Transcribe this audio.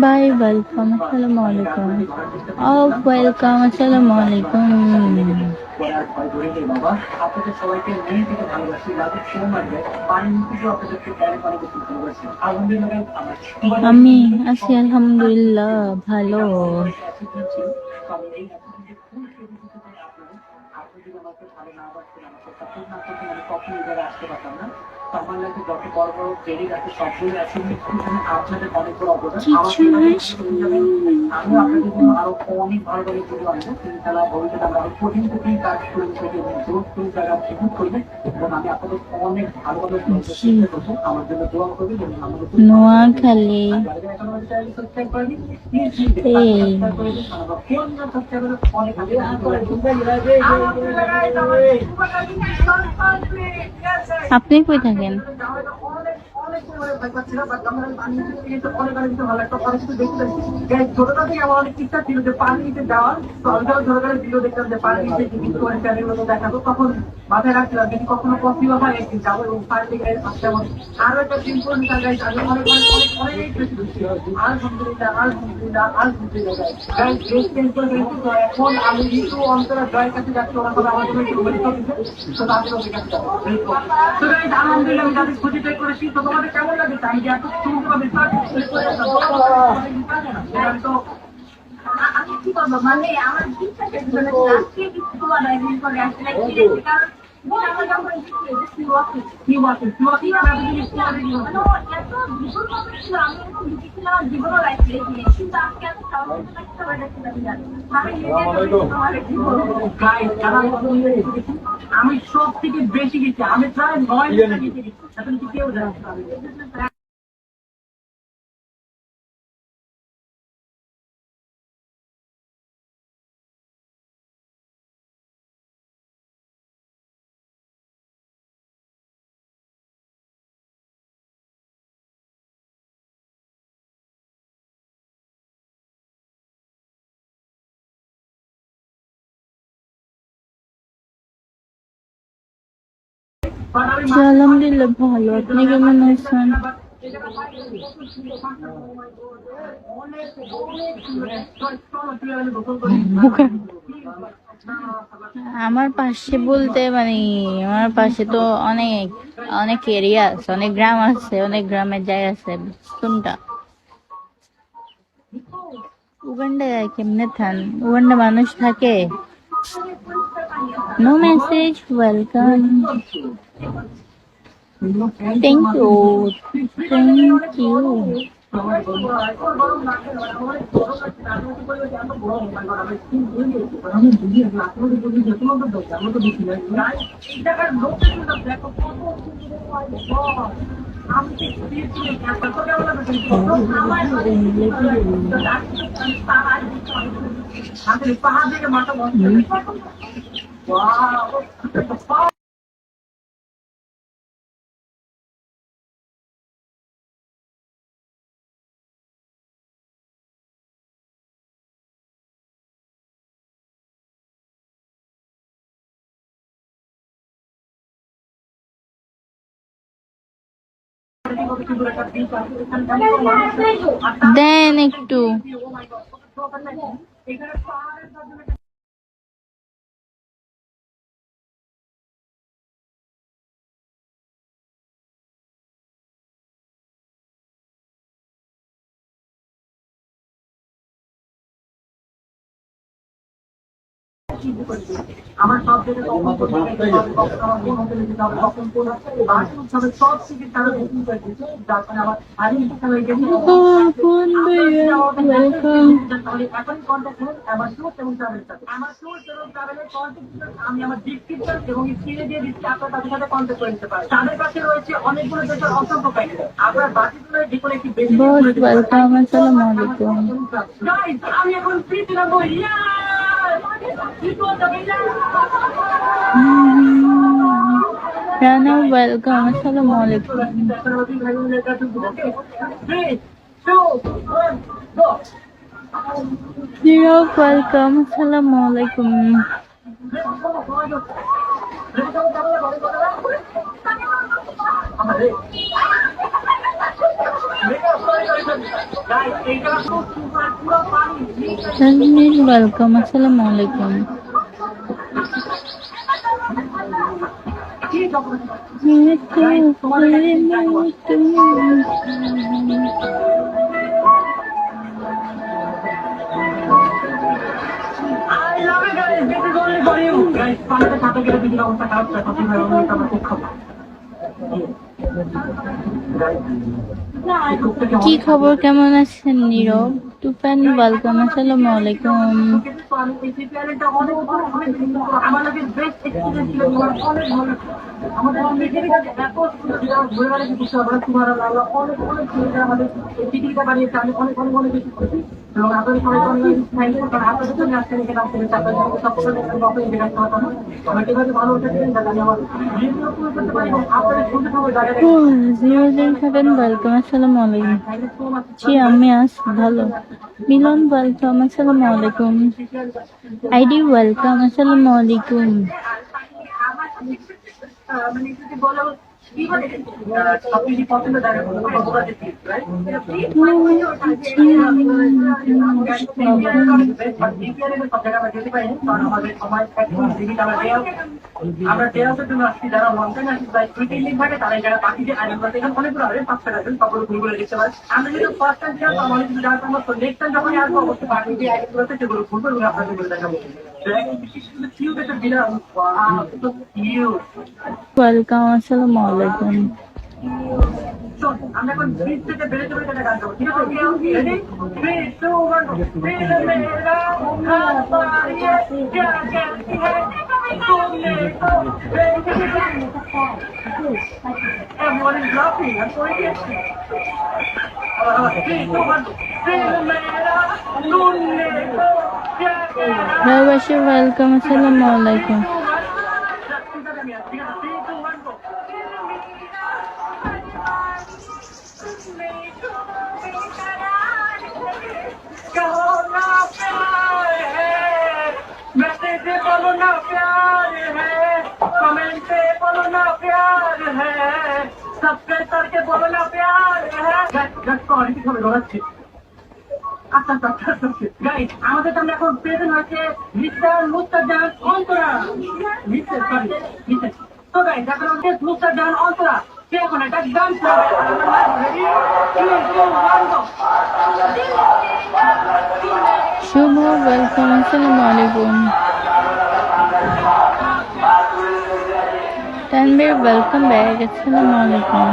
By welcome, আসসালামু আলাইকুম। Welcome, আসসালামু আলাইকুম। আমি আছি আলহামদুলিল্লাহ, ভালো। নোয়াখালী আপনি কই থাকেন? ছোটটা থেকে আমার অনেক ইচ্ছা ছিল যে পানি নিতে যাওয়ার, তো আমি যখন ছোটবেলায় ভিডিও দেখতাম যে পানি নিতে চ্যানেলগুলো দেখাবো, তখন মাথায় রাখছিলাম যদি কখনো পসিবল হয় একদিন যাবো এবং পানি থেকে যেমন আরো একটা সিম্পল মিটার গাইজ আমি অনেক অনেক অনেক অনেক আলহামদুলিল্লাহ আলহামদুলিল্লাহ আলহামদুলিল্লাহ গাইজ চেঞ্জ করে ফেলছি। তো এখন আমি কিন্তু অন্তরা জয়ের কাছে যাচ্ছি, ওনার কথা আমার জন্য একটু পরিচয় দিচ্ছে, তো তাদের ওদের কাছে যাবো। তো গাইজ আলহামদুলিল্লাহ আমি তাদের খুঁজে বের করেছি। তো তোমাদের কেমন লাগে আমি যে এত সুন্দরভাবে আমি কি করবো মানে আমার ইচ্ছা আজকে কিছু তোমার করে আসলে কারণ আমি সব থেকে বেশি গেছি, আমি প্রায় 9 ঘন্টা গেছি, এখন কি কেউ জানে? আলহামদুলিল্লাহ ভালো, আপনি কেমন আছেন? আমার পাশে বলতে মানে আমার পাশে তো অনেক অনেক এরিয়া আছে, অনেক গ্রাম আছে, অনেক গ্রামের জায়গা আছে। কোনটা? উগান্ডায় কেমনে থান? উগান্ডা মানুষ থাকে? No message, welcome, thank you, thank you. পাহাড় থেকে মাথা বন্ধ। দেন একটু। আমার সব থেকে সব থেকে তারা বুকিং করে দিচ্ছে, যার কারণে আমার এখন কন্ট্যাক্ট করুন আমার ট্যুর এবং ট্রাভেলের সাথে। আমার ট্যুর এবং ট্রাভেলের কন্ট্যাক্ট আমি আমার ডিসক্রিপশন এবং স্ক্রিনে দিয়ে দিচ্ছি, আপনারা তাদের সাথে কন্ট্যাক্ট করে নিতে পারেন। তাদের কাছে রয়েছে অনেকগুলো দেশের অসংখ্য প্যাকেজ, আপনার বাকিগুলো যে কোনো একটি বেশি। আমি এখন ফ্রি ছিলাম। রানা ওয়েলকাম, আসসালামু আলাইকুম। ওয়েলকাম, আসসালামু আলাইকুম। তানভীর ওয়েলকাম, আসসালামু আলাইকুম। কি খবর, কেমন আছেন নীরব? তুফান ওয়েলকাম, আসসালামু আলাইকুম। এবং আপনাদের সবাই অনেক থ্যাংক ইউ, কারণ আপনাদের জন্য আজকে এখানে আসতে পেরেছি। আপনাদের সবাই সাপোর্ট করতে আমার কিভাবে ভালো থাকবেন যাতে আমি আমার ভিডিও পুরো করতে পারি এবং আপনাদের সুন্দর সবাই জায়গায় 007 ওয়েলকাম, আসসালামু আলাইকুম। জি আমি আছি ভালো। মিলন ওয়েলকাম, আসসালামু আলাইকুম। আইডি ওয়েলকাম, আসসালামু আলাইকুম। মানে যদি বলো সবকিছু পছন্দ জায়গা আমরা টেরাসের জন্য আসছি, যারা লন্ডন আসছি প্রায় 2-3 দিন থাকে, তারা এই জায়গা পাখিতে আয়োজন করতে এখানে অনেকগুলো হবে, 5টা গাছ সকলে ঘুরে ঘুরে দেখতে পারে। আমরা যদি ফার্স্ট টাইম ছিলাম তাহলে কিছু জায়গা সমস্ত, নেক্সট টাইম যখন আসবো অবশ্যই পাখি যে আয়োজন করতে সেগুলো ঘুরবে ঘুরে আপনাদের ঘুরে দেখাবো। ওয়েলকাম, আসসালামু আলাইকুম। আমরা এখন ব্রিজ থেকে বেরোতে বেরোতে একটা গান গাবো, ঠিক আছে? রেডি? 3, 2, 1 दिल मेरा खाता ये क्या कहती है तुमने तो everyone is laughing, I'm sorry. 3, 2, 1 दिल मेरा तुमने तो क्या कहती ভালোবাসি ওয়েলকাম, আসসালামু আলাইকুম। बोलो ना प्यार है, कमेंटे बोलो ना प्यार है, सब्सक्राइब करके बोलो ना प्यार है। কি হবে দৌড়াচ্ছি। আচ্ছা আচ্ছা আচ্ছা গাইস, আমাদের সামনে এখন প্রেজেন্ট হয়েছে mister Mustajan Antara. Mister sorry mister. তো গাইস এখন হচ্ছে মুস্তাজান অন্তরা, সে এখন একটা গান করবে। রেডি 3, 2, 1 গো। শুভ ওয়েলকাম, আসসালামু আলাইকুম। তানভীর ওয়েলকাম ব্যাক, আসসালামু আলাইকুম।